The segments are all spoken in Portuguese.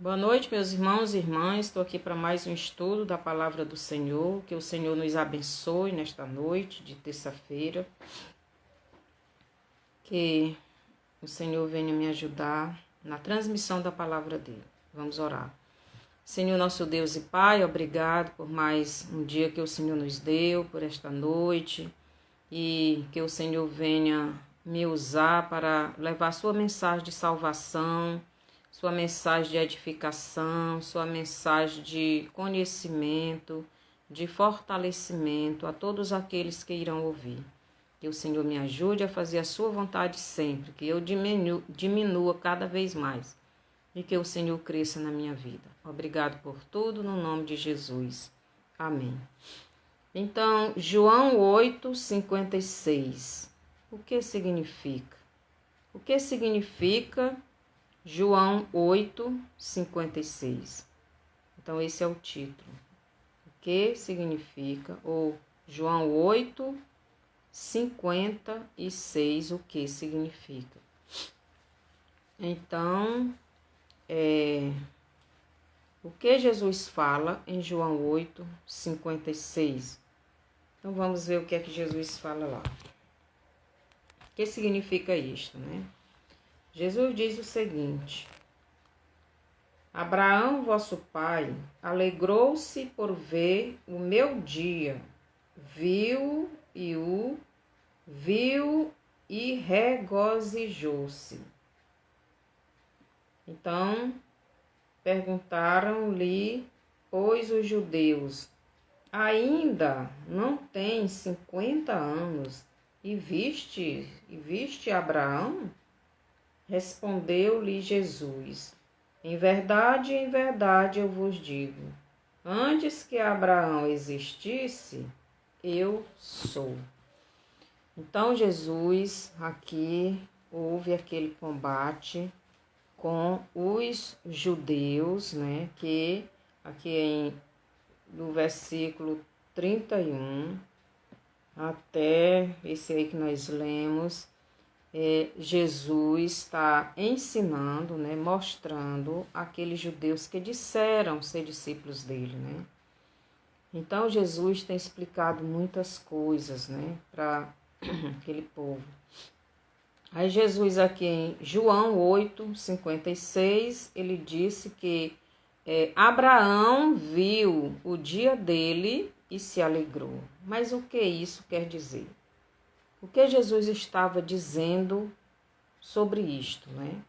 Boa noite, meus irmãos e irmãs. Estou aqui para mais um estudo da Palavra do Senhor. Que o Senhor nos abençoe nesta noite de terça-feira. Que o Senhor venha me ajudar na transmissão da Palavra dele. Vamos orar. Senhor, nosso Deus e Pai, obrigado por mais um dia que o Senhor nos deu, por esta noite. E que o Senhor venha me usar para levar sua mensagem de salvação, sua mensagem de edificação, sua mensagem de conhecimento, de fortalecimento a todos aqueles que irão ouvir. Que o Senhor me ajude a fazer a sua vontade sempre, que eu diminua cada vez mais e que o Senhor cresça na minha vida. Obrigado por tudo, no nome de Jesus. Amém. Então, João 8:56. O que significa? O que significa João 8:56? Então, esse é o título. O que significa? Ou João 8:56, o que significa? Então, o que Jesus fala em João 8:56? Então, vamos ver o que é que Jesus fala lá. O que significa isto, né? Jesus diz o seguinte: Abraão, vosso pai, alegrou-se por ver o meu dia, viu e regozijou-se. Então, perguntaram-lhe, pois, os judeus: ainda não tem 50 anos e viste Abraão? Respondeu-lhe Jesus: em verdade, eu vos digo, antes que Abraão existisse, eu sou. Então, Jesus aqui houve aquele combate com os judeus, né? Que aqui no versículo 31 até esse aí que nós lemos, Jesus está ensinando, né, mostrando aqueles judeus que disseram ser discípulos dele, né? Então, Jesus tem explicado muitas coisas, né, para aquele povo. Aí, Jesus aqui em João 8:56, ele disse que Abraão viu o dia dele e se alegrou. Mas o que isso quer dizer? O que Jesus estava dizendo sobre isto, né?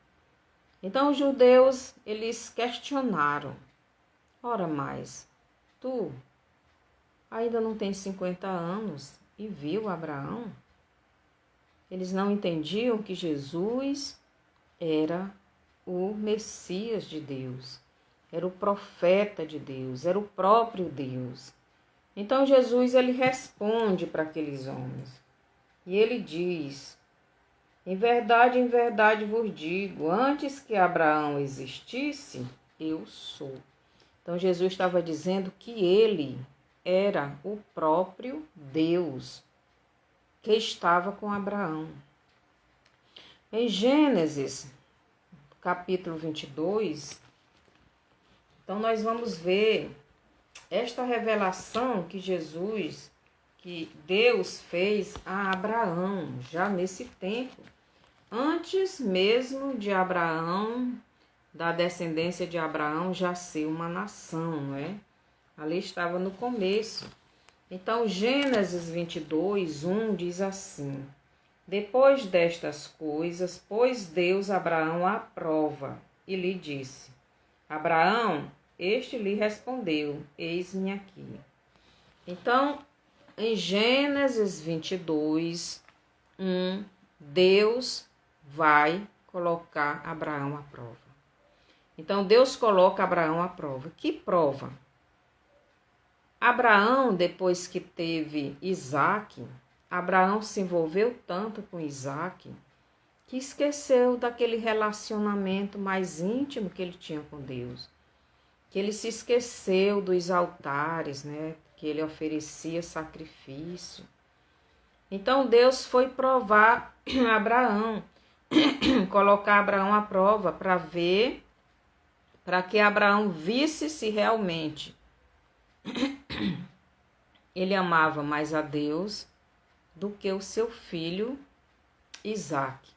Então, os judeus, eles questionaram: ora mais, tu ainda não tens 50 anos e viu Abraão? Eles não entendiam que Jesus era o Messias de Deus, era o profeta de Deus, era o próprio Deus. Então, Jesus, ele responde para aqueles homens. E ele diz: em verdade vos digo, antes que Abraão existisse, eu sou. Então, Jesus estava dizendo que ele era o próprio Deus que estava com Abraão. Em Gênesis, capítulo 22, então nós vamos ver esta revelação que Deus fez a Abraão, já nesse tempo, antes mesmo de Abraão, da descendência de Abraão já ser uma nação, não é? Ali estava no começo. Então, Gênesis 22:1 diz assim: depois destas coisas, pôs Deus Abraão à prova e lhe disse: Abraão, este lhe respondeu: eis-me aqui. Então, em Gênesis 22:1, Deus vai colocar Abraão à prova. Então, Deus coloca Abraão à prova. Que prova? Abraão, depois que teve Isaque, Abraão se envolveu tanto com Isaque que esqueceu daquele relacionamento mais íntimo que ele tinha com Deus. Que ele se esqueceu dos altares, né? Que ele oferecia sacrifício. Então Deus foi provar Abraão, colocar Abraão à prova para ver para que Abraão visse se realmente ele amava mais a Deus do que o seu filho Isaque.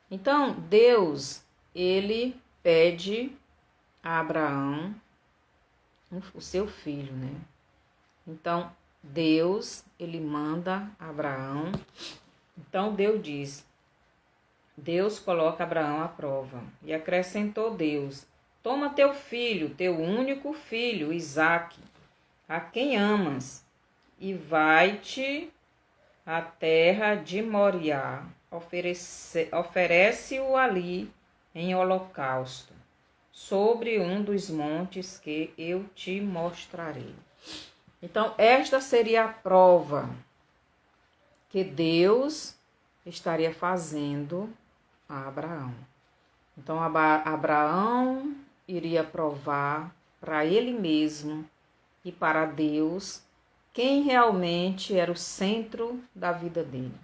Então, Deus, ele pede a Abraão o seu filho, né? Então, Deus, ele manda a Abraão. Então, Deus coloca Abraão à prova. E acrescentou Deus: toma teu filho, teu único filho, Isaque, a quem amas, e vai-te à terra de Moriá, oferece-o ali em holocausto, sobre um dos montes que eu te mostrarei. Então, esta seria a prova que Deus estaria fazendo a Abraão. Então, Abraão iria provar para ele mesmo e para Deus quem realmente era o centro da vida dele.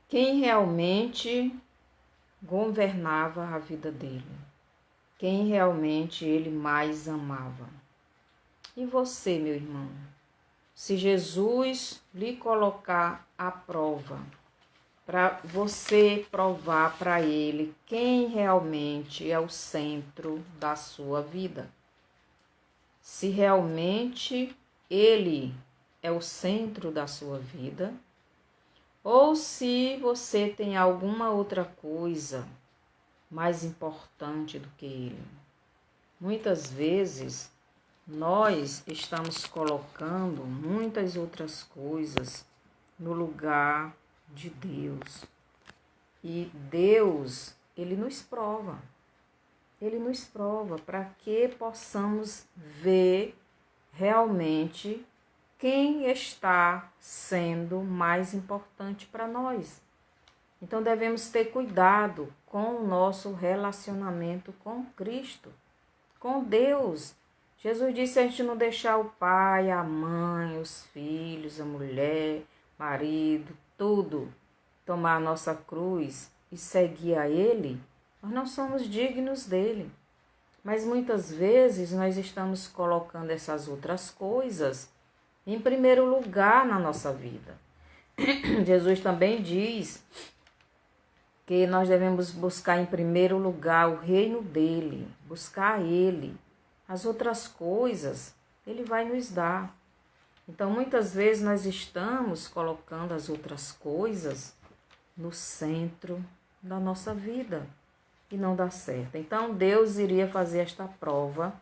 Quem realmente governava a vida dele. Quem realmente ele mais amava. E você, meu irmão? Se Jesus lhe colocar à prova, para você provar para ele quem realmente é o centro da sua vida. Se realmente ele é o centro da sua vida, ou se você tem alguma outra coisa mais importante do que ele. Muitas vezes nós estamos colocando muitas outras coisas no lugar de Deus. E Deus, ele nos prova. Ele nos prova para que possamos ver realmente quem está sendo mais importante para nós. Então devemos ter cuidado com o nosso relacionamento com Cristo, com Deus. Jesus disse a gente não deixar o pai, a mãe, os filhos, a mulher, marido, tudo, tomar a nossa cruz e seguir a Ele. Nós não somos dignos dele. Mas muitas vezes nós estamos colocando essas outras coisas em primeiro lugar na nossa vida. Jesus também diz que nós devemos buscar em primeiro lugar o reino dele, buscar ele. As outras coisas ele vai nos dar. Então muitas vezes nós estamos colocando as outras coisas no centro da nossa vida. E não dá certo. Então, Deus iria fazer esta prova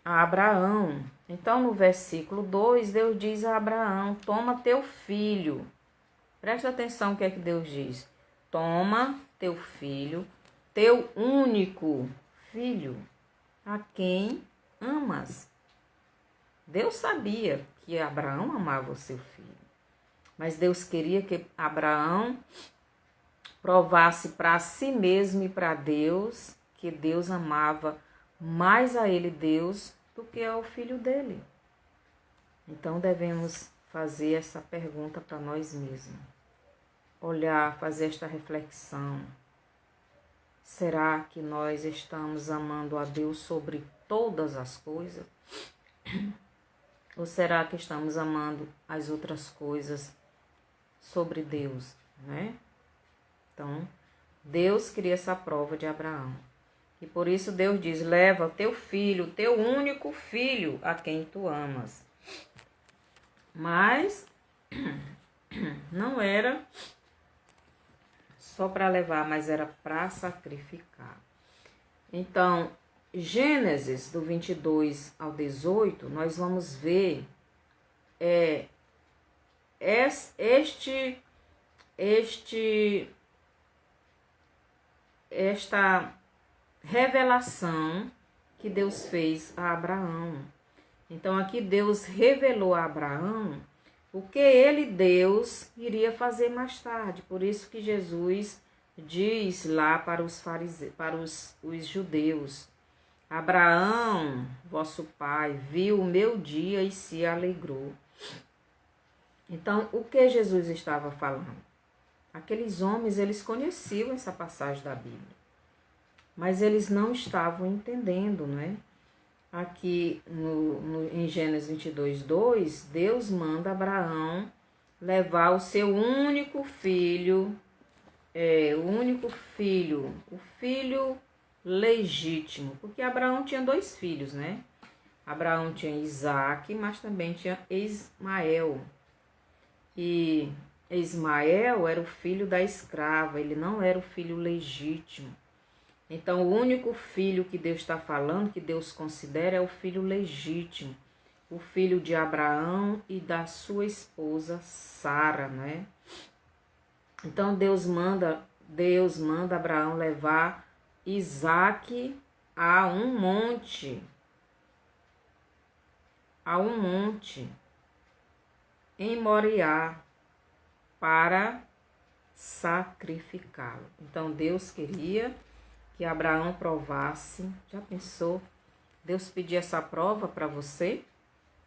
a Abraão. Então, no versículo 2, Deus diz a Abraão, toma teu filho. Presta atenção o que é que Deus diz. Toma teu filho, teu único filho, a quem amas. Deus sabia que Abraão amava o seu filho. Mas Deus queria que Abraão provasse para si mesmo e para Deus que Deus amava mais a ele, Deus, do que ao filho dele. Então devemos fazer essa pergunta para nós mesmos. Olhar, fazer esta reflexão. Será que nós estamos amando a Deus sobre todas as coisas? Ou será que estamos amando as outras coisas sobre Deus, né? Então, Deus queria essa prova de Abraão. E por isso Deus diz, leva teu filho, teu único filho, a quem tu amas. Mas não era só para levar, mas era para sacrificar. Então, Gênesis, do 22 ao 18, nós vamos ver esta revelação que Deus fez a Abraão. Então aqui Deus revelou a Abraão o que ele, Deus, iria fazer mais tarde. Por isso que Jesus diz lá para os fariseus, para os judeus, Abraão, vosso pai, viu o meu dia e se alegrou. Então, o que Jesus estava falando? Aqueles homens, eles conheciam essa passagem da Bíblia. mas eles não estavam entendendo, não é? Aqui em Gênesis 22:2, Deus manda Abraão levar o seu único filho, o filho legítimo, porque Abraão tinha 2 filhos, né? Abraão tinha Isaac, mas também tinha Ismael. E Ismael era o filho da escrava, ele não era o filho legítimo. Então, o único filho que Deus está falando, que Deus considera, é o filho legítimo, o filho de Abraão e da sua esposa Sara, né? Então, Deus manda Abraão levar Isaque a um monte, em Moriá, para sacrificá-lo. Então, Deus queria que Abraão provasse. Já pensou? Deus pedir essa prova para você?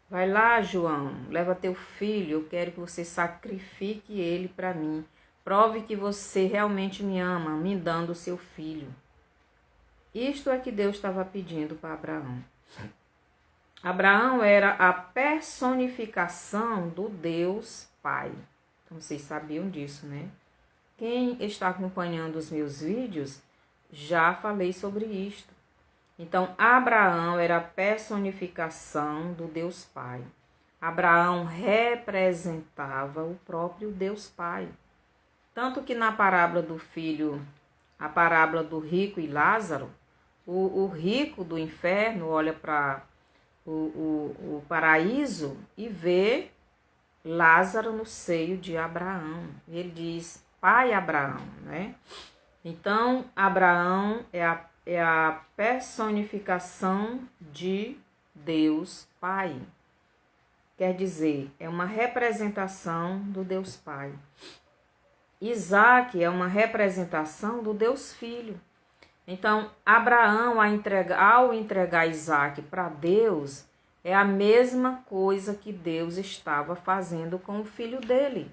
Vai lá, João, leva teu filho, eu quero que você sacrifique ele para mim. Prove que você realmente me ama, me dando o seu filho. Isto é que Deus estava pedindo para Abraão. Abraão era a personificação do Deus Pai. Então, vocês sabiam disso, né? Quem está acompanhando os meus vídeos, já falei sobre isto. Então, Abraão era a personificação do Deus Pai. Abraão representava o próprio Deus Pai. Tanto que na parábola do filho, a parábola do rico e Lázaro, o rico do inferno olha para o paraíso e vê Lázaro no seio de Abraão. Ele diz, Pai Abraão, né? Então, Abraão é a personificação de Deus Pai. Quer dizer, é uma representação do Deus Pai. Isaac é uma representação do Deus Filho. Então, Abraão, ao entregar Isaac para Deus, é a mesma coisa que Deus estava fazendo com o filho dele.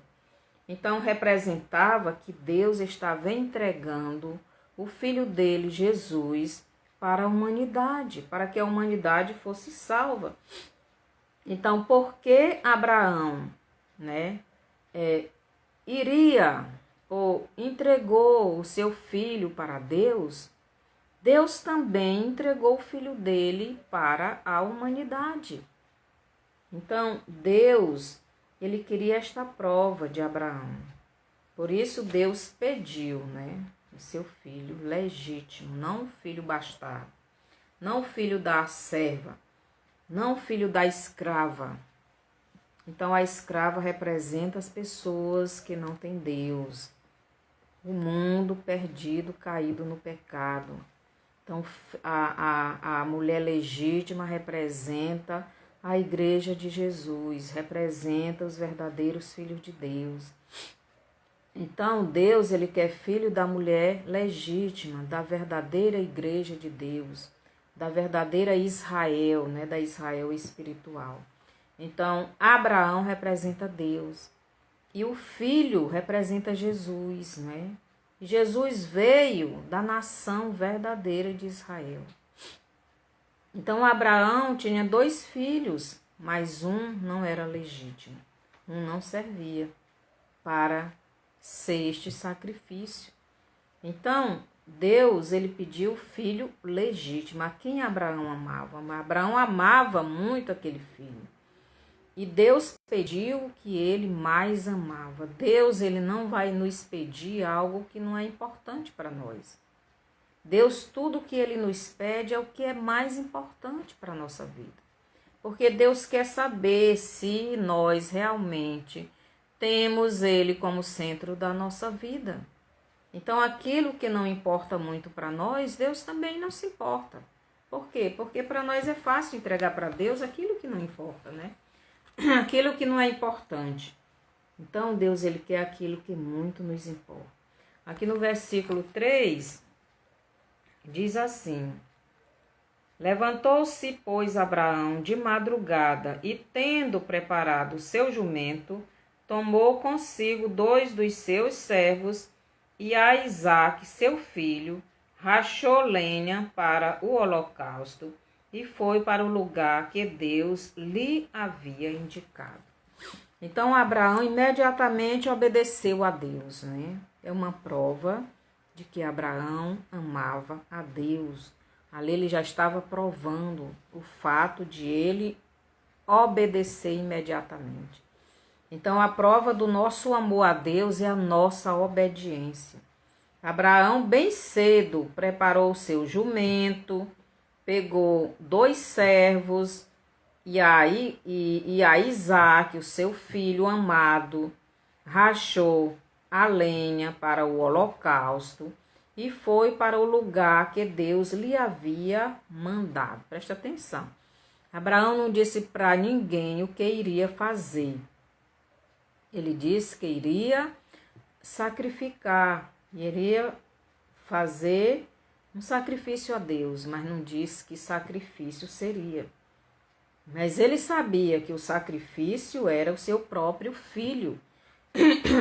Então, representava que Deus estava entregando o filho dele, Jesus, para a humanidade, para que a humanidade fosse salva. Então, por que Abraão, né, entregou o seu filho para Deus? Deus também entregou o filho dele para a humanidade. Então, Deus, ele queria esta prova de Abraão. Por isso, Deus pediu, né, o seu filho legítimo, não o filho bastardo, não o filho da serva, não o filho da escrava. Então, a escrava representa as pessoas que não têm Deus, o mundo perdido, caído no pecado. Então, a mulher legítima representa a igreja de Jesus, representa os verdadeiros filhos de Deus. Então, Deus, ele quer filho da mulher legítima, da verdadeira igreja de Deus, da verdadeira Israel, né, da Israel espiritual. Então, Abraão representa Deus e o filho representa Jesus, né? Jesus veio da nação verdadeira de Israel. Então, Abraão tinha 2 filhos, mas um não era legítimo. Um não servia para ser este sacrifício. Então, Deus, ele pediu o filho legítimo. A quem Abraão amava? Abraão amava muito aquele filho. E Deus pediu o que ele mais amava. Deus, ele não vai nos pedir algo que não é importante para nós. Deus, tudo que ele nos pede é o que é mais importante para a nossa vida. Porque Deus quer saber se nós realmente temos ele como centro da nossa vida. Então, aquilo que não importa muito para nós, Deus também não se importa. Por quê? Porque para nós é fácil entregar para Deus aquilo que não importa, né? Aquilo que não é importante. Então, Deus, ele quer aquilo que muito nos importa. Aqui no versículo 3, diz assim: Levantou-se, pois, Abraão de madrugada e, tendo preparado o seu jumento, tomou consigo 2 dos seus servos e a Isaque, seu filho, rachou lenha para o holocausto e foi para o lugar que Deus lhe havia indicado. Então, Abraão imediatamente obedeceu a Deus, né? É uma prova de que Abraão amava a Deus. Ali ele já estava provando o fato de ele obedecer imediatamente. Então, a prova do nosso amor a Deus é a nossa obediência. Abraão, bem cedo, preparou o seu jumento, pegou 2 servos e a Isaque, o seu filho amado, rachou a lenha para o holocausto e foi para o lugar que Deus lhe havia mandado. Presta atenção. Abraão não disse para ninguém o que iria fazer. Ele disse que iria sacrificar, iria fazer um sacrifício a Deus, mas não disse que sacrifício seria. Mas ele sabia que o sacrifício era o seu próprio filho,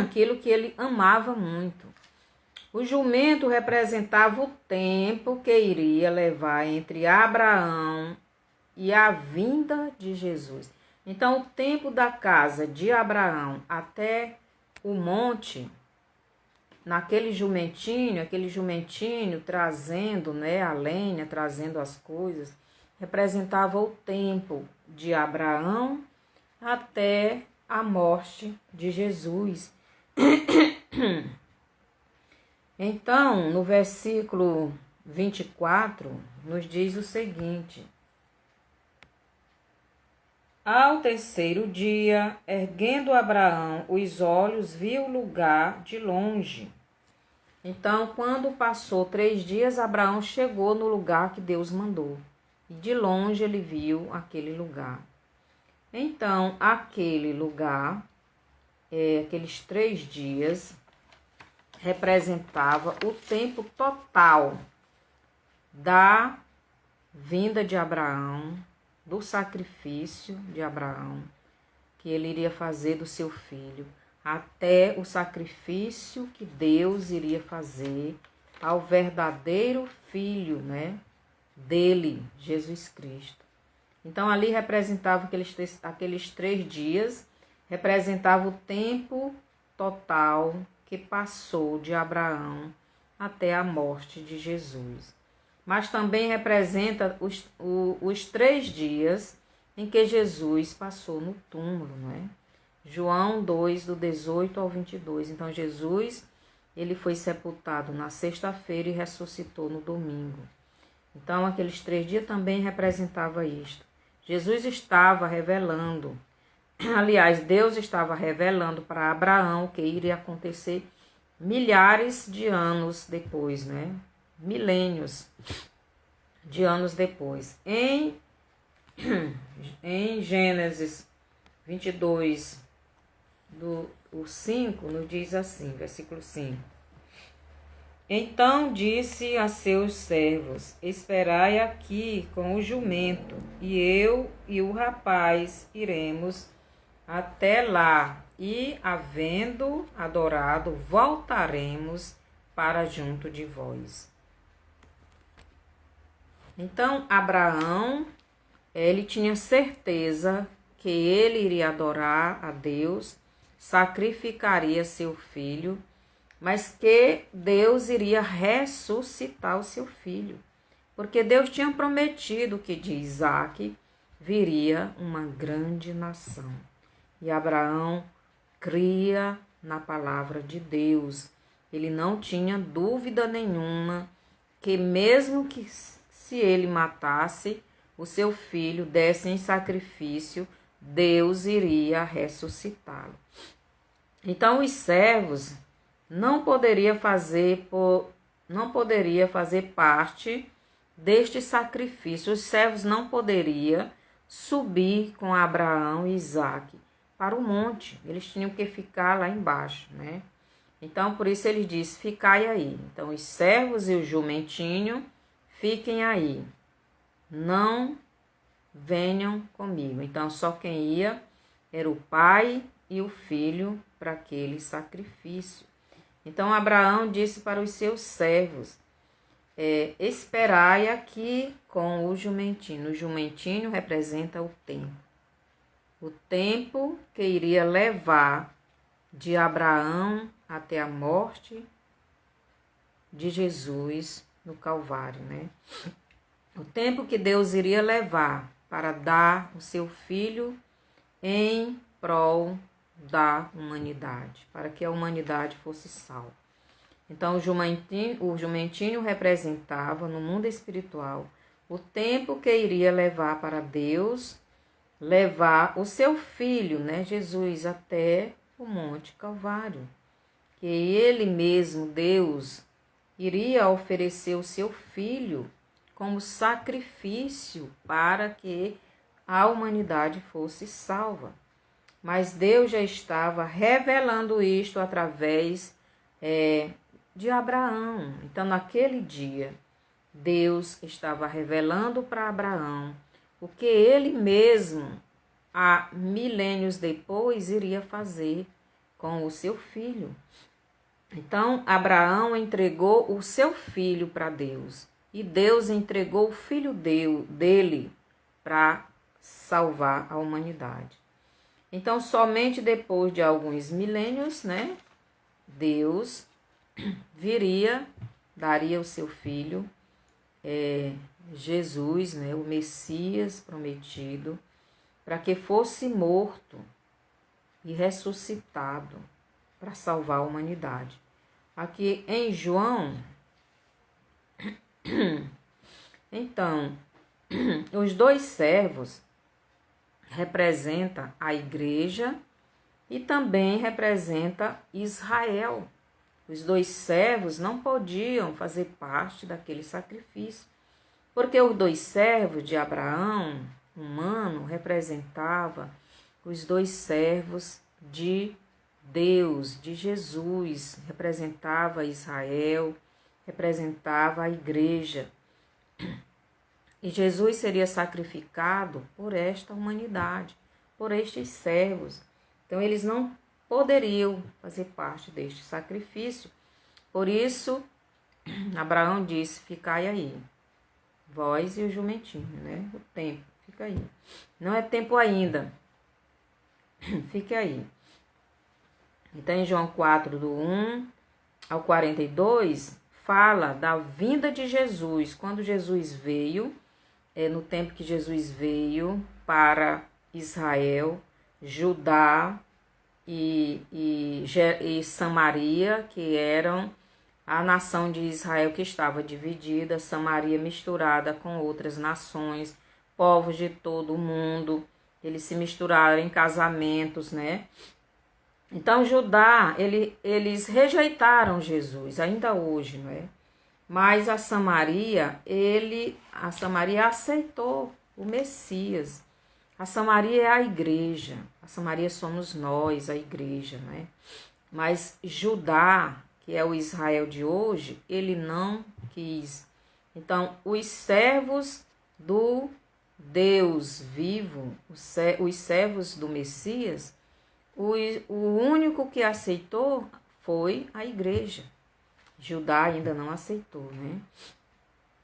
aquilo que ele amava muito. O jumento representava o tempo que iria levar entre Abraão e a vinda de Jesus. Então, o tempo da casa de Abraão até o monte, naquele jumentinho trazendo, né, a lenha, trazendo as coisas, representava o tempo de Abraão até a morte de Jesus. Então, no versículo 24, nos diz o seguinte: ao terceiro dia, erguendo Abraão os olhos, viu o lugar de longe. Então, quando passou 3 dias, Abraão chegou no lugar que Deus mandou. E de longe ele viu aquele lugar. Então, aquele lugar, aqueles 3 dias, representava o tempo total da vinda de Abraão, do sacrifício de Abraão, que ele iria fazer do seu filho, até o sacrifício que Deus iria fazer ao verdadeiro filho, né, dele, Jesus Cristo. Então, ali representava aqueles 3 dias, representava o tempo total que passou de Abraão até a morte de Jesus. Mas também representa os 3 dias em que Jesus passou no túmulo, não é? João 2, do 18 ao 22. Então, Jesus, ele foi sepultado na sexta-feira e ressuscitou no domingo. Então, aqueles 3 dias também representava isto. Jesus estava revelando, aliás, Deus estava revelando para Abraão o que iria acontecer milhares de anos depois, né? Milênios de anos depois. Em Gênesis 22, do 5, nos diz assim, versículo 5. Então disse a seus servos: esperai aqui com o jumento, e eu e o rapaz iremos até lá, e, havendo adorado, voltaremos para junto de vós. Então, Abraão, ele tinha certeza que ele iria adorar a Deus, sacrificaria seu filho, mas que Deus iria ressuscitar o seu filho. Porque Deus tinha prometido que de Isaque viria uma grande nação. E Abraão cria na palavra de Deus. Ele não tinha dúvida nenhuma que mesmo que se ele matasse o seu filho, desse em sacrifício, Deus iria ressuscitá-lo. Então os servos não poderia fazer parte deste sacrifício. Os servos não poderiam subir com Abraão e Isaque para o monte. Eles tinham que ficar lá embaixo, né? Então, por isso ele diz, ficai aí. Então, os servos e o jumentinho, fiquem aí. Não venham comigo. Então, só quem ia era o pai e o filho para aquele sacrifício. Então, Abraão disse para os seus servos: esperai aqui com o jumentinho. O jumentinho representa o tempo que iria levar de Abraão até a morte de Jesus no Calvário, né? O tempo que Deus iria levar para dar o seu filho em prol da humanidade, para que a humanidade fosse salva. Então, o jumentinho representava, no mundo espiritual, o tempo que iria levar para Deus levar o seu filho, né, Jesus, até o Monte Calvário. Que ele mesmo, Deus, iria oferecer o seu filho como sacrifício para que a humanidade fosse salva. Mas Deus já estava revelando isto através de Abraão. Então, naquele dia, Deus estava revelando para Abraão o que ele mesmo, há milênios depois, iria fazer com o seu filho. Então, Abraão entregou o seu filho para Deus. E Deus entregou o filho dele para salvar a humanidade. Então, somente depois de alguns milênios, né, Deus daria o seu filho, Jesus, né, o Messias prometido, para que fosse morto e ressuscitado para salvar a humanidade. Aqui em João, então, os dois servos representam a igreja e também representa Israel. Os dois servos não podiam fazer parte daquele sacrifício, porque os dois servos de Abraão, humano, representava os dois servos de Deus, de Jesus, representava Israel, representava a igreja. E Jesus seria sacrificado por esta humanidade, por estes servos. Então, eles não poderiam fazer parte deste sacrifício. Por isso, Abraão disse, ficai aí, vós e o jumentinho, né? O tempo, fica aí. Não é tempo ainda, fique aí. Então, em João 4, do 1 ao 42, fala da vinda de Jesus. Quando Jesus veio, no tempo que Jesus veio para Israel, Judá e Samaria, que eram a nação de Israel que estava dividida, Samaria misturada com outras nações, povos de todo o mundo, eles se misturaram em casamentos, né? Então, Judá, eles rejeitaram Jesus, ainda hoje, não é? Mas a Samaria aceitou o Messias. A Samaria é a igreja. A Samaria somos nós, a igreja, né? Mas Judá, que é o Israel de hoje, ele não quis. Então, os servos do Deus vivo, os servos do Messias, o único que aceitou foi a igreja. Judá ainda não aceitou, né?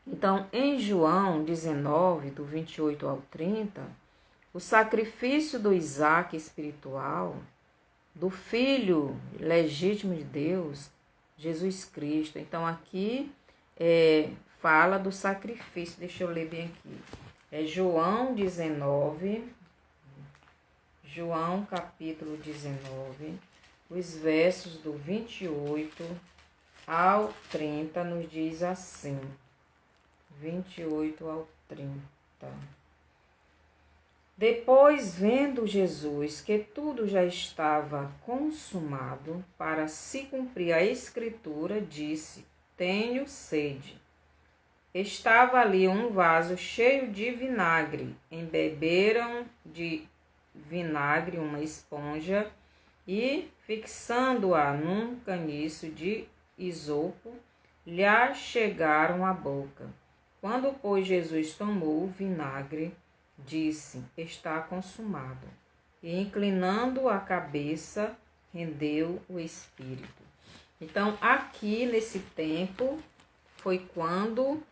Então, em João 19, do 28 ao 30, o sacrifício do Isaac espiritual, do Filho legítimo de Deus, Jesus Cristo. Então, aqui fala do sacrifício. Deixa eu ler bem aqui. É João 19, João capítulo 19, os versos do 28 ao 30, nos diz assim, 28 ao 30. Depois, vendo Jesus que tudo já estava consumado, para se cumprir a escritura, disse, tenho sede. Estava ali um vaso cheio de vinagre, embeberam de vinagre uma esponja e, fixando-a num caniço de isopo, lhe chegaram à boca. Quando, pois, Jesus tomou o vinagre, disse, está consumado. E, inclinando a cabeça, rendeu o espírito. Então, aqui nesse tempo, foi quando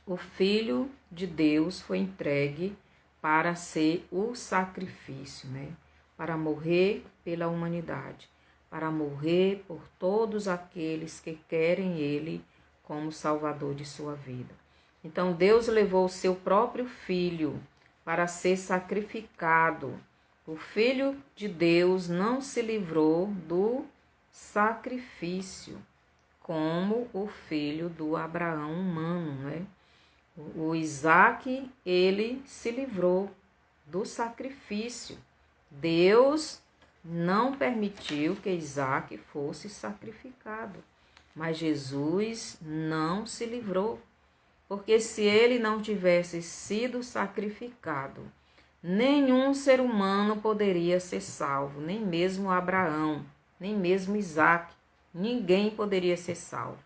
o Filho de Deus foi entregue para ser o sacrifício, né? Para morrer pela humanidade, para morrer por todos aqueles que querem Ele como Salvador de sua vida. Então Deus levou o seu próprio Filho para ser sacrificado. O Filho de Deus não se livrou do sacrifício, como o filho do Abraão humano, né? O Isaac, ele se livrou do sacrifício. Deus não permitiu que Isaac fosse sacrificado, mas Jesus não se livrou, porque se ele não tivesse sido sacrificado, nenhum ser humano poderia ser salvo, nem mesmo Abraão, nem mesmo Isaac, ninguém poderia ser salvo.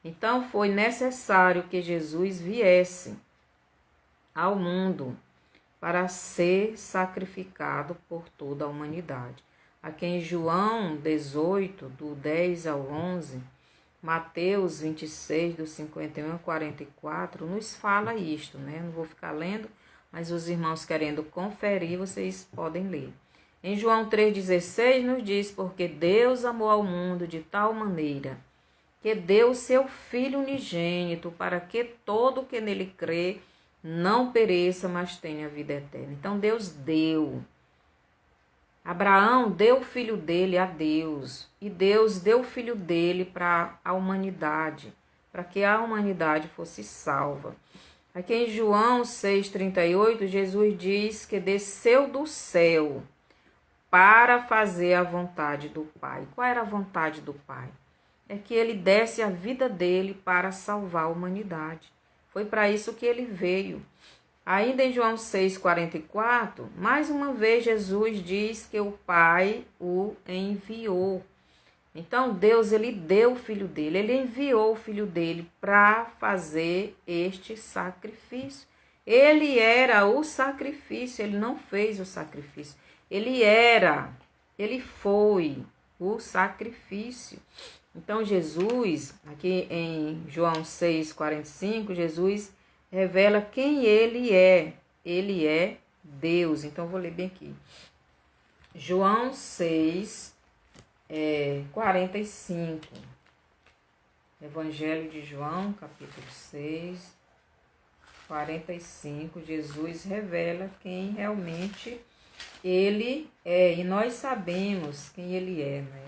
Então foi necessário que Jesus viesse ao mundo para ser sacrificado por toda a humanidade. Aqui em João 18, do 10 ao 11, Mateus 26, do 51 ao 44, nos fala isto, né? Não vou ficar lendo, mas os irmãos querendo conferir, vocês podem ler. Em João 3,16 nos diz, porque Deus amou ao mundo de tal maneira que deu seu Filho unigênito para que todo que nele crê não pereça, mas tenha vida eterna. Então Deus deu. Abraão deu o filho dele a Deus, e Deus deu o filho dele para a humanidade, para que a humanidade fosse salva. Aqui em João 6,38, Jesus diz que desceu do céu para fazer a vontade do Pai. Qual era a vontade do Pai? É que ele desse a vida dele para salvar a humanidade. Foi para isso que ele veio. Ainda em João 6,44, mais uma vez Jesus diz que o Pai o enviou. Então Deus, ele deu o filho dele, ele enviou o filho dele para fazer este sacrifício. Ele era o sacrifício, ele não fez o sacrifício. Ele foi o sacrifício. Então Jesus, aqui em João 6,45, Jesus revela quem ele é. Ele é Deus. Então vou ler bem aqui. João 6,45. Evangelho de João, capítulo 6, 45. Jesus revela quem realmente ele é. E nós sabemos quem ele é, né?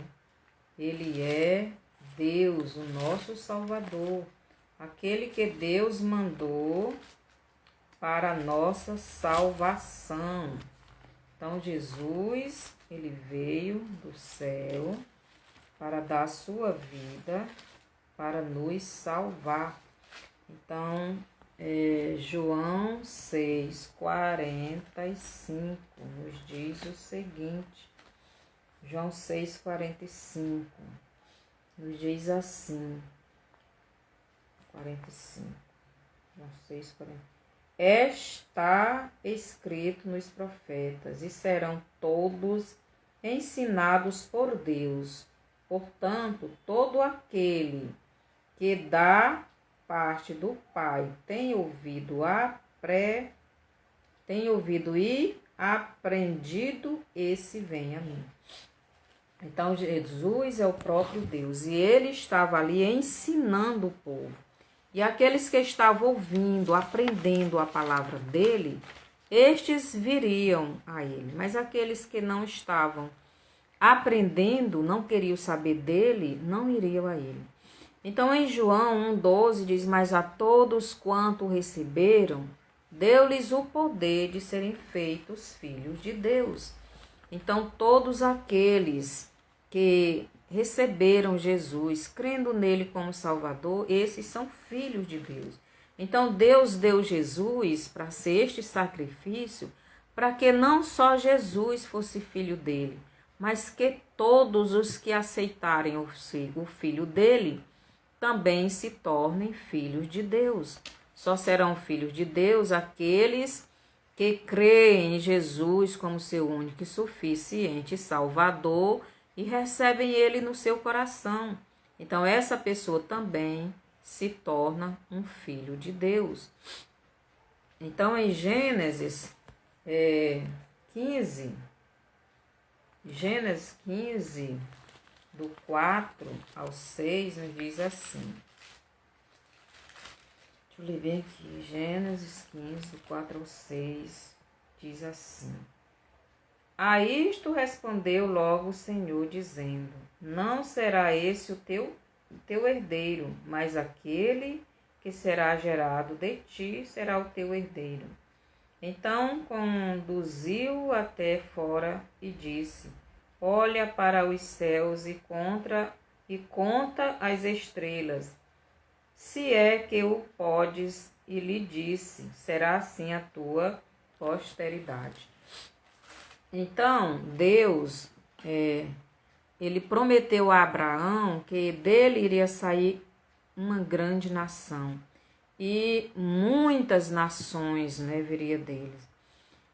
Ele é Deus, o nosso Salvador, aquele que Deus mandou para a nossa salvação. Então, Jesus, ele veio do céu para dar a sua vida, para nos salvar. Então, João 6,45 nos diz o seguinte. João 6,45 nos diz assim, 45, João 6,45. Está escrito nos profetas, e serão todos ensinados por Deus. Portanto, todo aquele que dá parte do Pai tem ouvido e aprendido, esse vem a mim. Então, Jesus é o próprio Deus e ele estava ali ensinando o povo. E aqueles que estavam ouvindo, aprendendo a palavra dele, estes viriam a ele. Mas aqueles que não estavam aprendendo, não queriam saber dele, não iriam a ele. Então, em João 1,12 diz, mas a todos quanto receberam, deu-lhes o poder de serem feitos filhos de Deus. Então, todos aqueles que receberam Jesus, crendo nele como Salvador, esses são filhos de Deus. Então, Deus deu Jesus para ser este sacrifício, para que não só Jesus fosse filho dele, mas que todos os que aceitarem o filho dele também se tornem filhos de Deus. Só serão filhos de Deus aqueles que creem em Jesus como seu único e suficiente Salvador e recebem ele no seu coração. Então, essa pessoa também se torna um filho de Deus. Então, em Gênesis 15, do 4 ao 6, nos diz assim. Deixa eu ler bem aqui. Gênesis 15, do 4 ao 6, diz assim. A isto respondeu logo o Senhor, dizendo: não será esse o teu herdeiro, mas aquele que será gerado de ti será o teu herdeiro. Então conduziu até fora e disse: olha para os céus e conta as estrelas, se é que o podes, e lhe disse: será assim a tua posteridade. Então, Deus, ele prometeu a Abraão que dele iria sair uma grande nação. E muitas nações, viria deles.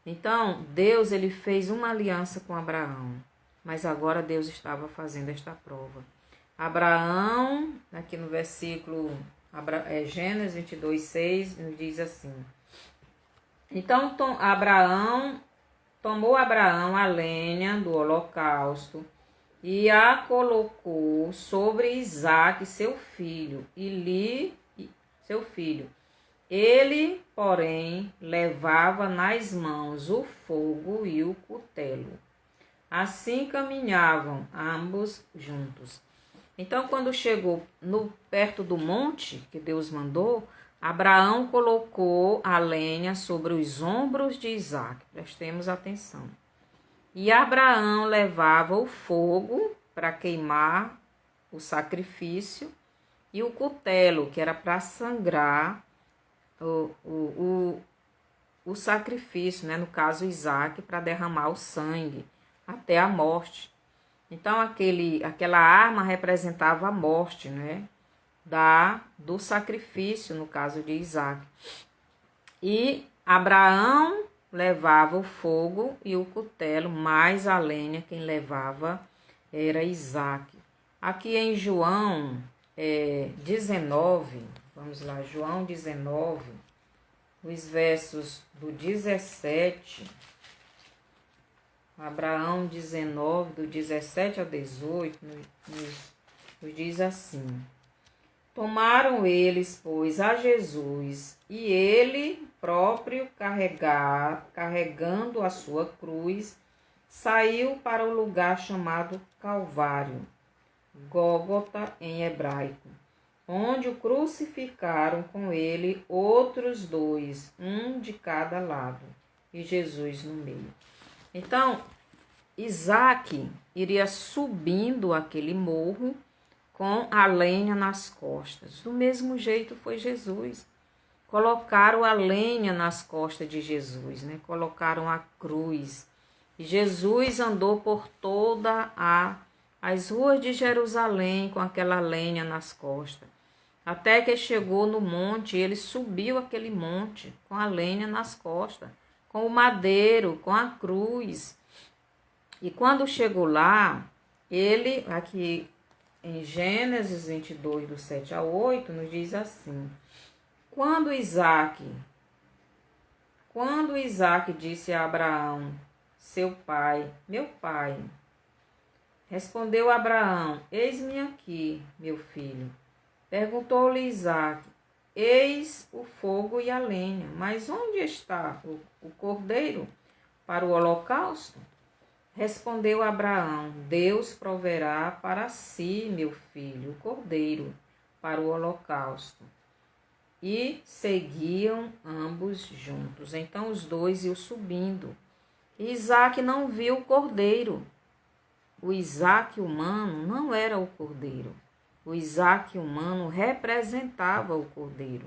Então, Deus, ele fez uma aliança com Abraão. Mas agora Deus estava fazendo esta prova. Abraão, aqui no versículo Gênesis 22, 6, nos diz assim. Então, tomou Abraão a lenha do holocausto e a colocou sobre Isaque, seu filho. Ele, porém, levava nas mãos o fogo e o cutelo. Assim caminhavam ambos juntos. Então, quando chegou perto do monte que Deus mandou, Abraão colocou a lenha sobre os ombros de Isaque. Prestemos atenção. E Abraão levava o fogo para queimar o sacrifício e o cutelo, que era para sangrar o sacrifício, no caso Isaque, para derramar o sangue até a morte. Então aquela arma representava a morte, do sacrifício, no caso de Isaque. E Abraão levava o fogo e o cutelo, mais a lenha, quem levava era Isaque. Aqui em João 19, vamos lá, João 19, os versos do 17, Abraão 19, do 17 ao 18, nos diz assim. Tomaram eles, pois, a Jesus, e ele próprio, carregando a sua cruz, saiu para o lugar chamado Calvário, Gólgota em hebraico, onde o crucificaram com ele outros dois, um de cada lado, e Jesus no meio. Então, Isaque iria subindo aquele morro com a lenha nas costas. Do mesmo jeito foi Jesus. Colocaram a lenha nas costas de Jesus, Colocaram a cruz. E Jesus andou por toda as ruas de Jerusalém com aquela lenha nas costas. Até que chegou no monte, ele subiu aquele monte com a lenha nas costas, com o madeiro, com a cruz. E quando chegou lá, ele, aqui em Gênesis 22, do 7 ao 8, nos diz assim. Quando Isaque disse a Abraão, seu pai, meu pai, respondeu Abraão, eis-me aqui, meu filho. Perguntou-lhe Isaque, eis o fogo e a lenha, mas onde está o cordeiro para o holocausto? Respondeu Abraão, Deus proverá para si, meu filho, o cordeiro para o holocausto. E seguiam ambos juntos. Então os dois iam subindo. Isaque não viu o cordeiro. O Isaque humano não era o cordeiro. O Isaque humano representava o cordeiro.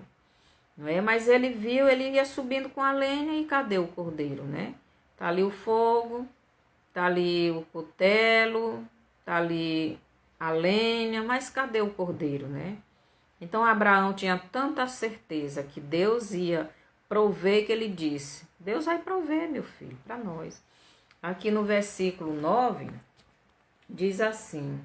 Mas ele viu, ele ia subindo com a lenha e cadê o cordeiro, Tá ali o fogo, tá ali o cutelo, tá ali a lenha, mas cadê o cordeiro, Então Abraão tinha tanta certeza que Deus ia prover que ele disse, Deus vai prover, meu filho, para nós. Aqui no versículo 9, diz assim,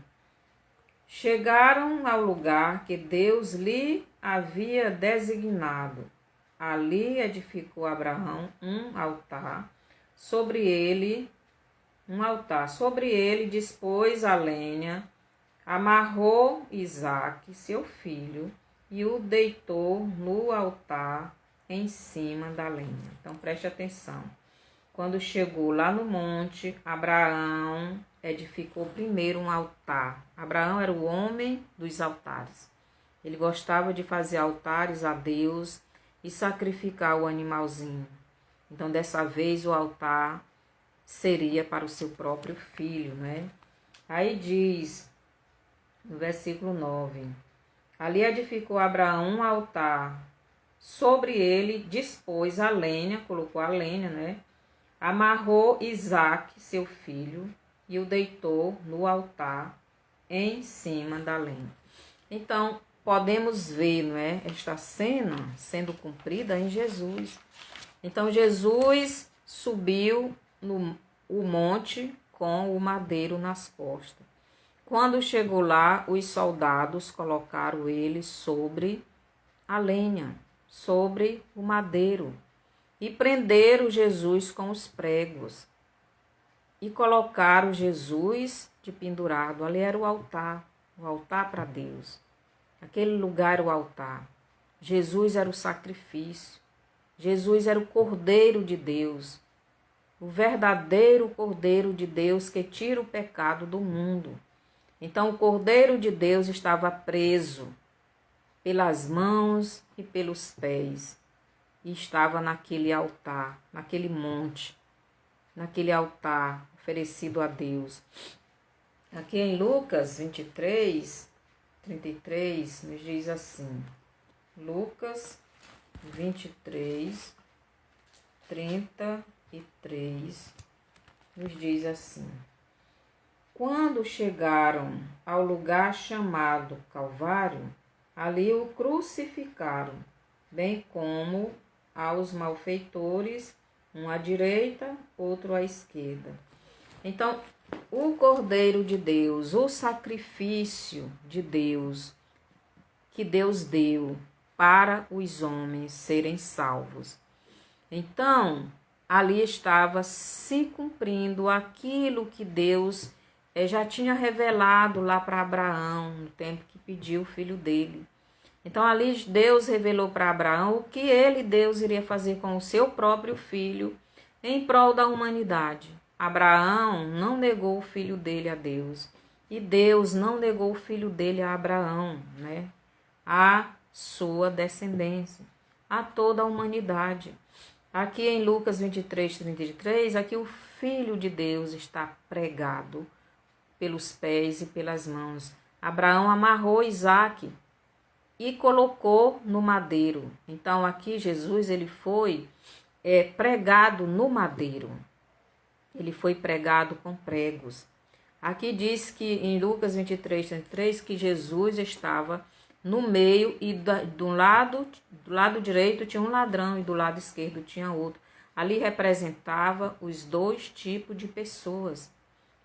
Chegaram ao lugar que Deus lhe havia designado. Ali edificou Abraão um altar, sobre ele dispôs a lenha, amarrou Isaque, seu filho, e o deitou no altar em cima da lenha. Então preste atenção. Quando chegou lá no monte, Abraão edificou primeiro um altar. Abraão era o homem dos altares. Ele gostava de fazer altares a Deus e sacrificar o animalzinho. Então, dessa vez, o altar seria para o seu próprio filho, né? Aí diz, no versículo 9, ali edificou Abraão um altar, sobre ele dispôs a lenha, colocou a lenha, né? Amarrou Isaque, seu filho, e o deitou no altar em cima da lenha. Então, podemos ver, não é, esta cena sendo cumprida em Jesus. Então, Jesus subiu o monte com o madeiro nas costas. Quando chegou lá, os soldados colocaram ele sobre a lenha, sobre o madeiro, e prenderam Jesus com os pregos, e colocaram Jesus de pendurado. Ali era o altar para Deus. Aquele lugar era o altar. Jesus era o sacrifício. Jesus era o Cordeiro de Deus, o verdadeiro Cordeiro de Deus que tira o pecado do mundo. Então o Cordeiro de Deus estava preso pelas mãos e pelos pés, e estava naquele altar, naquele monte, naquele altar oferecido a Deus. Aqui em Lucas 23, 33, nos diz assim, Lucas 23, 33, nos diz assim: quando chegaram ao lugar chamado Calvário, ali o crucificaram, bem como aos malfeitores, um à direita, outro à esquerda. Então, o Cordeiro de Deus, o sacrifício de Deus, que Deus deu para os homens serem salvos. Então, ali estava se cumprindo aquilo que Deus já tinha revelado lá para Abraão, no tempo que pediu o filho dele. Então, ali Deus revelou para Abraão o que Deus, iria fazer com o seu próprio filho em prol da humanidade. Abraão não negou o filho dele a Deus. E Deus não negou o filho dele a Abraão, né? A sua descendência, a toda a humanidade. Aqui em Lucas 23, 33, aqui o Filho de Deus está pregado pelos pés e pelas mãos. Abraão amarrou Isaque e colocou no madeiro. Então aqui Jesus ele foi pregado no madeiro. Ele foi pregado com pregos. Aqui diz que em Lucas 23, 33, que Jesus estava no meio e do lado direito tinha um ladrão e do lado esquerdo tinha outro. Ali representava os dois tipos de pessoas.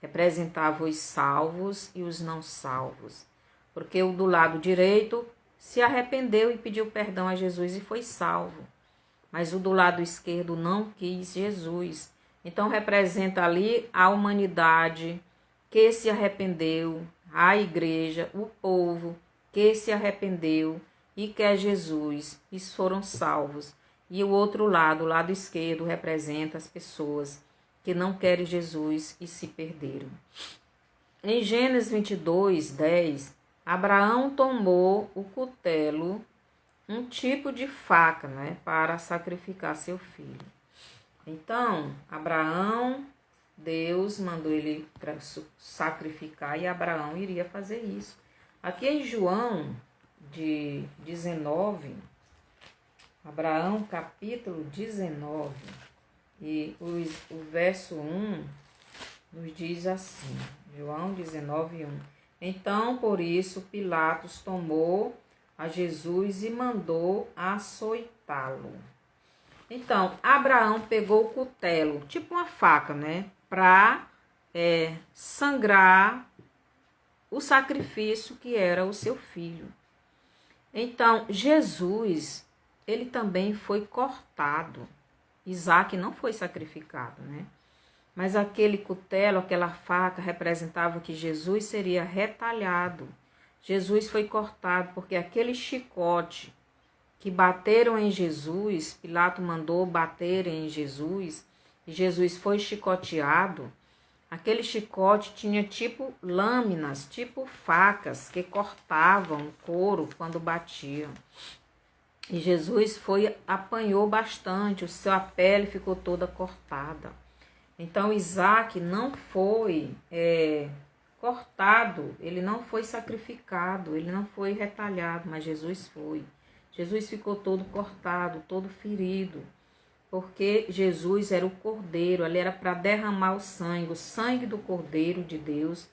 Representava os salvos e os não salvos. Porque o do lado direito se arrependeu e pediu perdão a Jesus e foi salvo. Mas o do lado esquerdo não quis Jesus. Então representa ali a humanidade que se arrependeu, a igreja, o povo que se arrependeu e quer Jesus, e foram salvos. E o outro lado, o lado esquerdo, representa as pessoas que não querem Jesus e se perderam. Em Gênesis 22, 10, Abraão tomou o cutelo, um tipo de faca, né, para sacrificar seu filho. Então, Abraão, Deus mandou ele sacrificar e Abraão iria fazer isso. Aqui em João de 19, Abraão capítulo 19, e o verso 1 nos diz assim, João 19, 1. Então, por isso, Pilatos tomou a Jesus e mandou açoitá-lo. Então, Abraão pegou o cutelo, tipo uma faca, né, para sangrar o sacrifício que era o seu filho. Então, Jesus, ele também foi cortado. Isaac não foi sacrificado, né? Mas aquele cutelo, aquela faca, representava que Jesus seria retalhado. Jesus foi cortado porque aquele chicote que bateram em Jesus, Pilato mandou bater em Jesus, e Jesus foi chicoteado. Aquele chicote tinha tipo lâminas, tipo facas que cortavam o couro quando batiam. E Jesus apanhou bastante, sua pele ficou toda cortada. Então Isaac não foi cortado, ele não foi sacrificado, ele não foi retalhado, mas Jesus foi. Jesus ficou todo cortado, todo ferido, porque Jesus era o cordeiro, ele era para derramar o sangue do cordeiro de Deus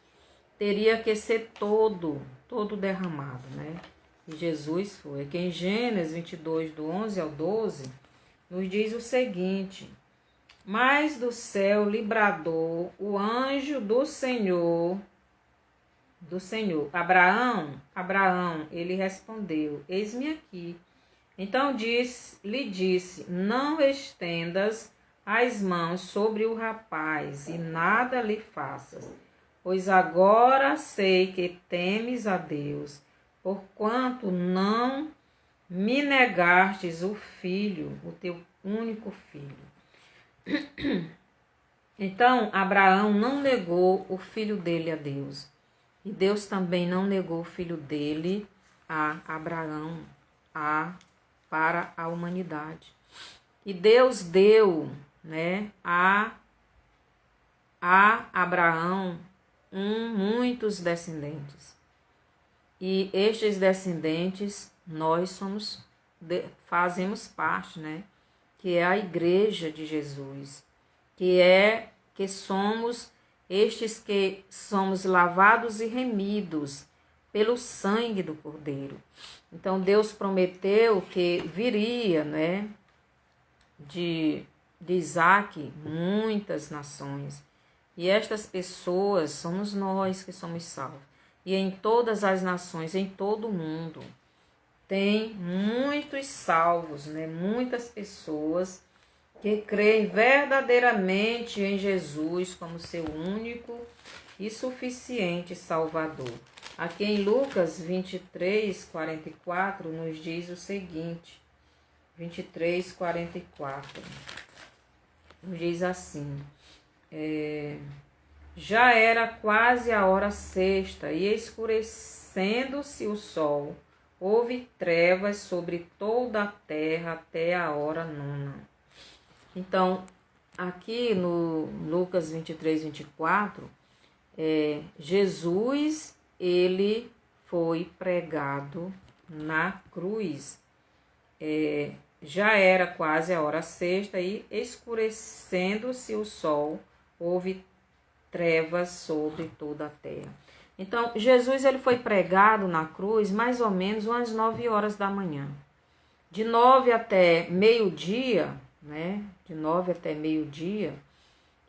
teria que ser todo derramado, né? E Jesus foi. Aqui em Gênesis 22, do 11 ao 12, nos diz o seguinte: mas do céu lhe bradou o anjo do Senhor, Abraão, Abraão, ele respondeu, eis-me aqui. Então lhe disse, não estendas as mãos sobre o rapaz e nada lhe faças, pois agora sei que temes a Deus, porquanto não me negastes o filho, o teu único filho. Então, Abraão não negou o filho dele a Deus. E Deus também não negou o filho dele a Abraão, para a humanidade. E Deus deu, né, a Abraão muitos descendentes. E estes descendentes, nós fazemos parte, né, que é a igreja de Jesus, que somos estes que somos lavados e remidos pelo sangue do Cordeiro. Então Deus prometeu que viria, né, de Isaac muitas nações. E estas pessoas somos nós que somos salvos. E em todas as nações, em todo o mundo, tem muitos salvos, né? Muitas pessoas que creem verdadeiramente em Jesus como seu único e suficiente Salvador. Aqui em Lucas 23, 44, nos diz o seguinte, 23, 44, nos diz assim, já era quase a hora sexta e escurecendo-se o sol, houve trevas sobre toda a terra até a hora nona. Então, aqui no Lucas 23, 24, Jesus, ele foi pregado na cruz. Já era quase a hora sexta e escurecendo-se o sol, houve trevas sobre toda a terra. Então, Jesus ele foi pregado na cruz mais ou menos umas 9 horas da manhã. De 9 até meio-dia, né? De 9 até meio-dia,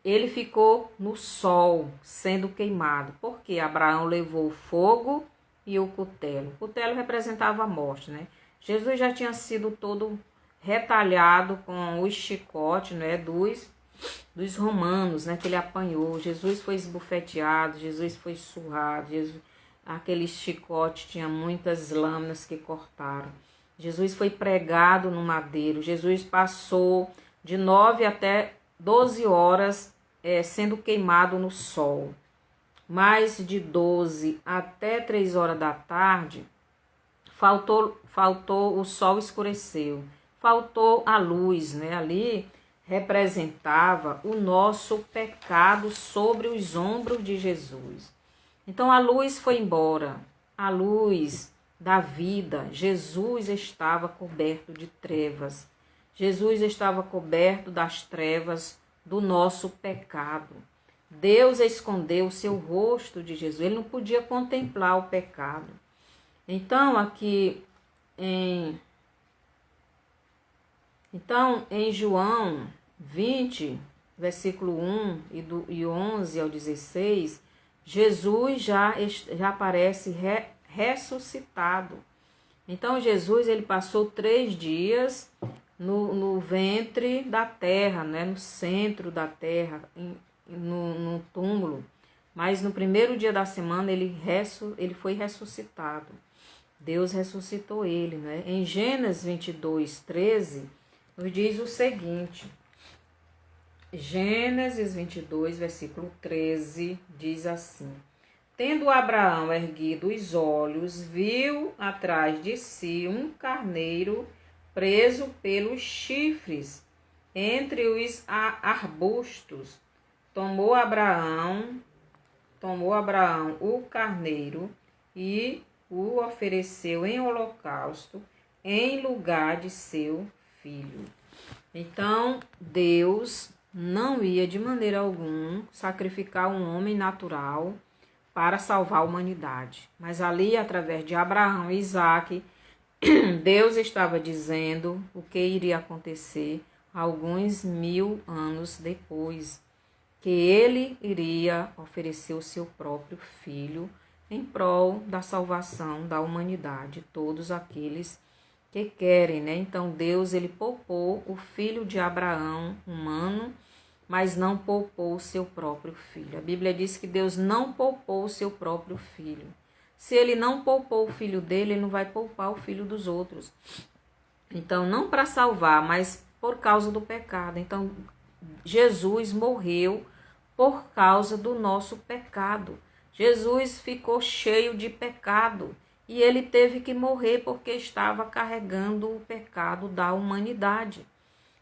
ele ficou no sol, sendo queimado. Porque Abraão levou o fogo e o cutelo. O cutelo representava a morte, né? Jesus já tinha sido todo retalhado com os chicotes, né, dos romanos, né, que ele apanhou. Jesus foi esbofeteado, Jesus foi surrado, aquele chicote tinha muitas lâminas que cortaram. Jesus foi pregado no madeiro. Jesus passou de 9 até 12 horas sendo queimado no sol. Mais de 12 até 3 horas da tarde, faltou o sol escureceu. Faltou a luz, né? Ali representava o nosso pecado sobre os ombros de Jesus. Então a luz foi embora, a luz da vida. Jesus estava coberto de trevas. Jesus estava coberto das trevas do nosso pecado. Deus escondeu o seu rosto de Jesus. Ele não podia contemplar o pecado. Então, aqui em João 20, versículo 1 e 11 ao 16, Jesus já aparece ressuscitado. Então Jesus ele passou 3 dias no ventre da terra, né? No centro da terra, no túmulo. Mas no primeiro dia da semana ele foi ressuscitado. Deus ressuscitou ele, né? Em Gênesis 22, 13, nos diz o seguinte. Gênesis 22, versículo 13, diz assim: Tendo Abraão erguido os olhos, viu atrás de si um carneiro preso pelos chifres entre os arbustos. Tomou Abraão o carneiro e o ofereceu em holocausto em lugar de seu filho. Então, Deus não ia de maneira alguma sacrificar um homem natural para salvar a humanidade. Mas ali, através de Abraão e Isaque, Deus estava dizendo o que iria acontecer alguns 1000 anos depois, que ele iria oferecer o seu próprio filho em prol da salvação da humanidade, todos aqueles que querem, né? Então Deus ele poupou o filho de Abraão, humano, mas não poupou o seu próprio filho. A Bíblia diz que Deus não poupou o seu próprio filho. Se ele não poupou o filho dele, ele não vai poupar o filho dos outros. Então, não para salvar, mas por causa do pecado. Então, Jesus morreu por causa do nosso pecado. Jesus ficou cheio de pecado e ele teve que morrer porque estava carregando o pecado da humanidade,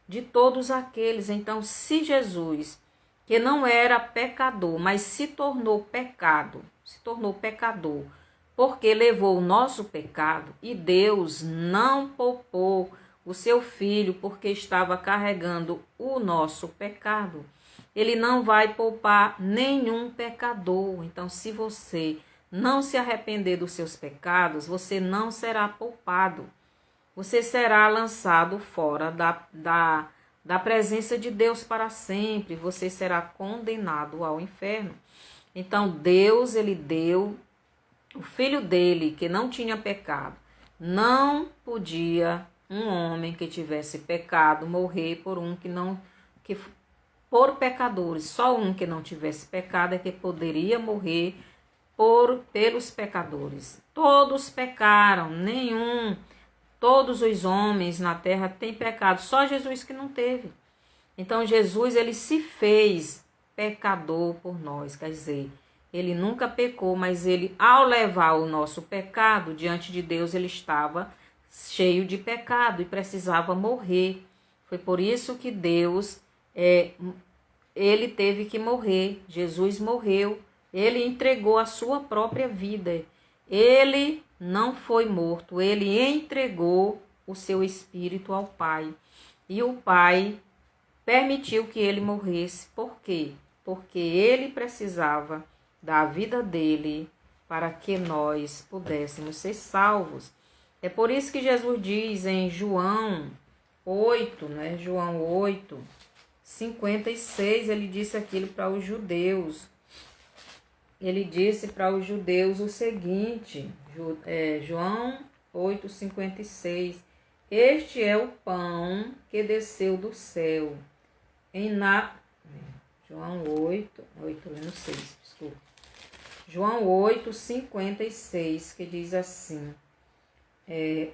de todos aqueles. Então, se Jesus, que não era pecador, mas se tornou pecador, porque levou o nosso pecado, e Deus não poupou o seu filho porque estava carregando o nosso pecado, ele não vai poupar nenhum pecador. Então, se você não se arrepender dos seus pecados, você não será poupado. Você será lançado fora da presença de Deus para sempre. Você será condenado ao inferno. Então, Deus, ele deu o filho dele, que não tinha pecado. Não podia um homem que tivesse pecado morrer por por pecadores. Só um que não tivesse pecado é que poderia morrer pelos pecadores. Todos pecaram, todos os homens na terra têm pecado, só Jesus que não teve. Então Jesus ele se fez pecador por nós, quer dizer, ele nunca pecou, mas ele, ao levar o nosso pecado diante de Deus, ele estava cheio de pecado e precisava morrer. Foi por isso que Deus, ele teve que morrer. Jesus morreu, ele entregou a sua própria vida. Ele não foi morto, ele entregou o seu espírito ao Pai. E o Pai permitiu que ele morresse. Por quê? Porque ele precisava da vida dele para que nós pudéssemos ser salvos. É por isso que Jesus diz em João 8, né? João 8, 56, ele disse aquilo para os judeus. Ele disse para os judeus o seguinte, João 8, 56. Este é o pão que desceu do céu. João 8, lendo 6, desculpa. João 8, 56, que diz assim: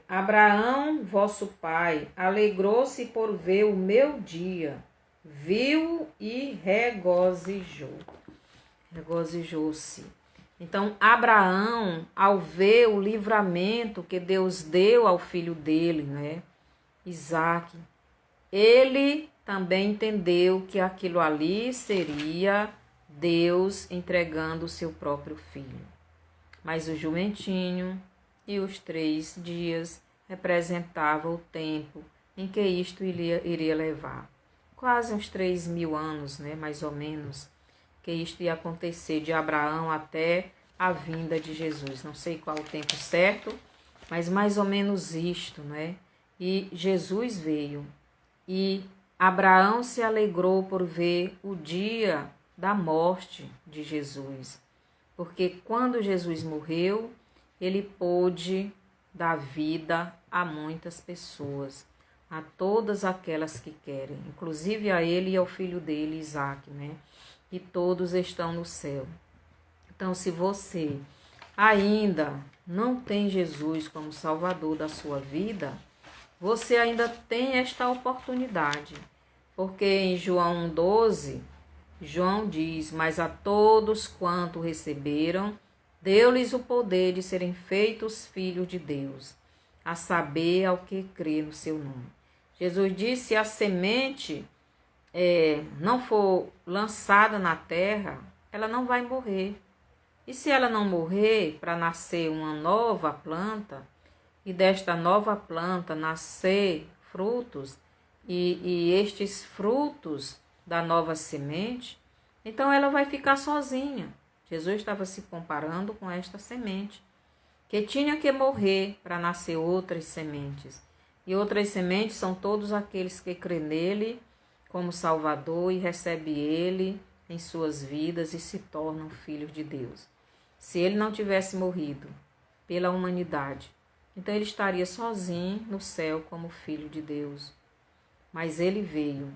Abraão, vosso pai, alegrou-se por ver o meu dia, viu e regozijou-se. Então, Abraão, ao ver o livramento que Deus deu ao filho dele, né, Isaque, ele também entendeu que aquilo ali seria Deus entregando o seu próprio filho. Mas o jumentinho e os 3 dias representavam o tempo em que isto iria levar. Quase uns 3.000 anos, né, mais ou menos, que isto ia acontecer de Abraão até a vinda de Jesus. Não sei qual o tempo certo, mas mais ou menos isto, né? E Jesus veio e Abraão se alegrou por ver o dia da morte de Jesus. porque quando Jesus morreu, ele pôde dar vida a muitas pessoas, a todas aquelas que querem, inclusive a ele e ao filho dele, Isaac, né? E todos estão no céu. Então, se você ainda não tem Jesus como Salvador da sua vida, você ainda tem esta oportunidade, porque em João 12, João diz: mas a todos quanto receberam, deu-lhes o poder de serem feitos filhos de Deus, a saber, ao que crê no seu nome. Jesus disse: se a semente não for lançada na terra, ela não vai morrer. E se ela não morrer, para nascer uma nova planta, e desta nova planta nascer frutos, e estes frutos da nova semente, então ela vai ficar sozinha. Jesus estava se comparando com esta semente, que tinha que morrer para nascer outras sementes. E outras sementes são todos aqueles que crêem nele como Salvador e recebem ele em suas vidas e se tornam filhos de Deus. Se ele não tivesse morrido pela humanidade, então ele estaria sozinho no céu como filho de Deus. Mas ele veio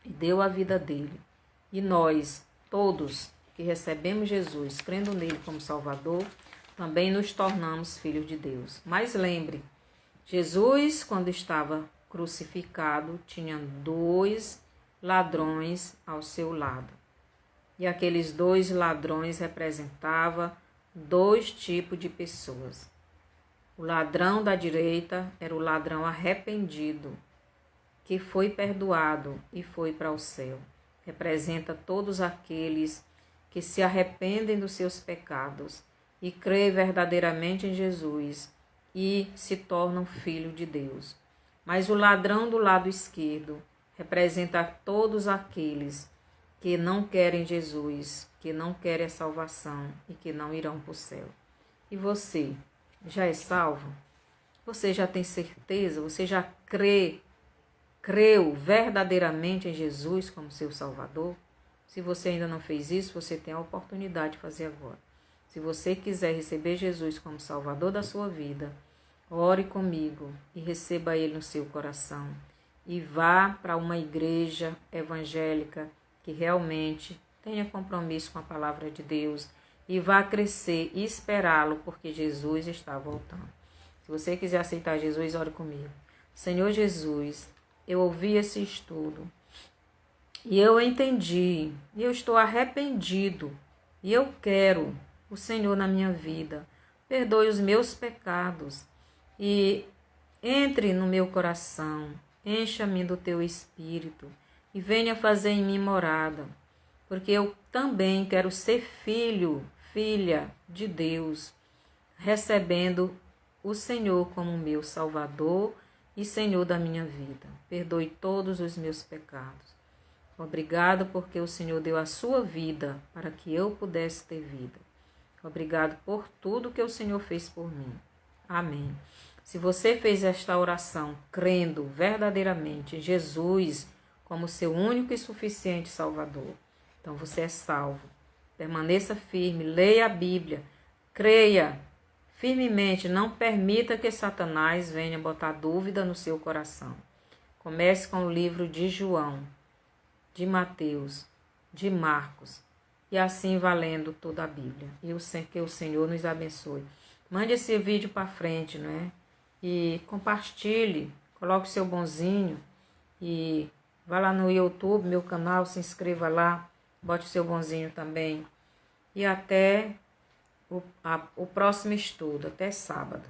e deu a vida dele. E nós, todos que recebemos Jesus, crendo nele como Salvador, também nos tornamos filhos de Deus. Mas lembre, Jesus, quando estava crucificado, tinha 2 ladrões ao seu lado. E aqueles 2 ladrões representavam 2 tipos de pessoas. O ladrão da direita era o ladrão arrependido, que foi perdoado e foi para o céu. Representa todos aqueles que se arrependem dos seus pecados e creem verdadeiramente em Jesus e se tornam filhos de Deus. Mas o ladrão do lado esquerdo representa todos aqueles que não querem Jesus, que não querem a salvação e que não irão para o céu. E você, já é salvo? Você já tem certeza? Você já creu verdadeiramente em Jesus como seu Salvador? Se você ainda não fez isso, você tem a oportunidade de fazer agora. Se você quiser receber Jesus como Salvador da sua vida, ore comigo e receba Ele no seu coração. E vá para uma igreja evangélica que realmente tenha compromisso com a palavra de Deus e vá crescer e esperá-lo, porque Jesus está voltando. Se você quiser aceitar Jesus, ore comigo. Senhor Jesus, eu ouvi esse estudo e eu entendi, e eu estou arrependido, e eu quero o Senhor na minha vida. Perdoe os meus pecados e entre no meu coração, encha-me do teu Espírito e venha fazer em mim morada, porque eu também quero ser filho, filha de Deus, recebendo o Senhor como meu Salvador e Senhor da minha vida. Perdoe todos os meus pecados. Obrigado porque o Senhor deu a sua vida para que eu pudesse ter vida. Obrigado por tudo que o Senhor fez por mim. Amém. Se você fez esta oração crendo verdadeiramente em Jesus como seu único e suficiente Salvador, então você é salvo. Permaneça firme, leia a Bíblia, creia firmemente, não permita que Satanás venha botar dúvida no seu coração. Comece com o livro de João, de Mateus, de Marcos, e assim valendo toda a Bíblia. E que o Senhor nos abençoe. Mande esse vídeo para frente, não é? E compartilhe, coloque o seu bonzinho e vá lá no YouTube, meu canal, se inscreva lá, bote o seu bonzinho também. E até o próximo estudo, até sábado.